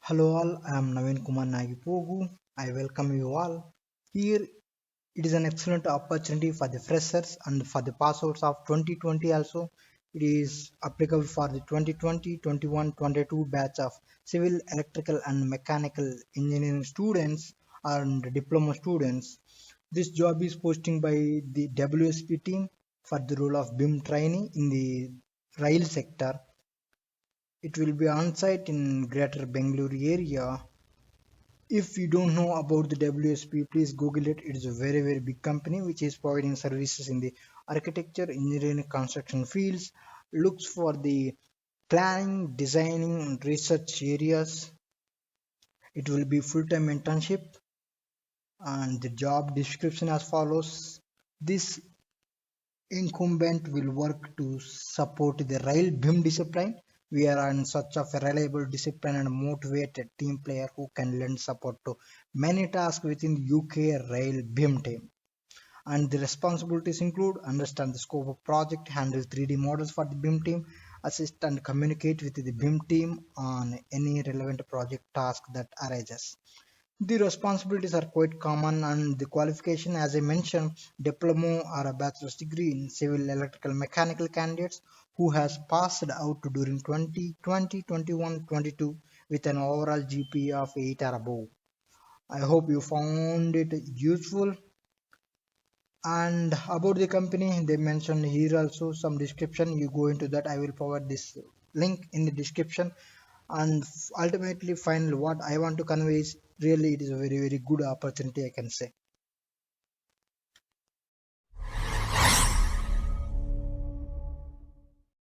Hello all, I am Naveenkumar Nagipogu. I welcome you all. Here it is an excellent opportunity for the freshers and for the passouts of 2020 also. It is applicable for the 2020, 21, 22 batch of civil, electrical and mechanical engineering students and diploma students. This job is posting by the WSP team for the role of BIM trainee in the rail sector. It will be on site in Greater Bengaluru area. If you don't know about the WSP, please Google it. It is a very big company which is providing services in the architecture, engineering, construction fields. Looks for the planning, designing, and research areas. It will be full-time internship, and the job description as follows. This incumbent will work to support the rail BIM discipline. We are in search of a reliable, disciplined, and motivated team player who can lend support to many tasks within the UK Rail BIM team. And the responsibilities include understand the scope of project, handle 3D models for the BIM team, assist and communicate with the BIM team on any relevant project task that arises. The responsibilities are quite common, and the qualification, as I mentioned, diploma or a bachelor's degree in civil electrical mechanical candidates who has passed out during 2020, 21, 22 with an overall GPA of 8 or above. I hope you found it useful. And about the company, they mentioned here also some description. You go into that. I will provide this link in the description. And ultimately, finally, what I want to convey is really it is a very good opportunity, I can say.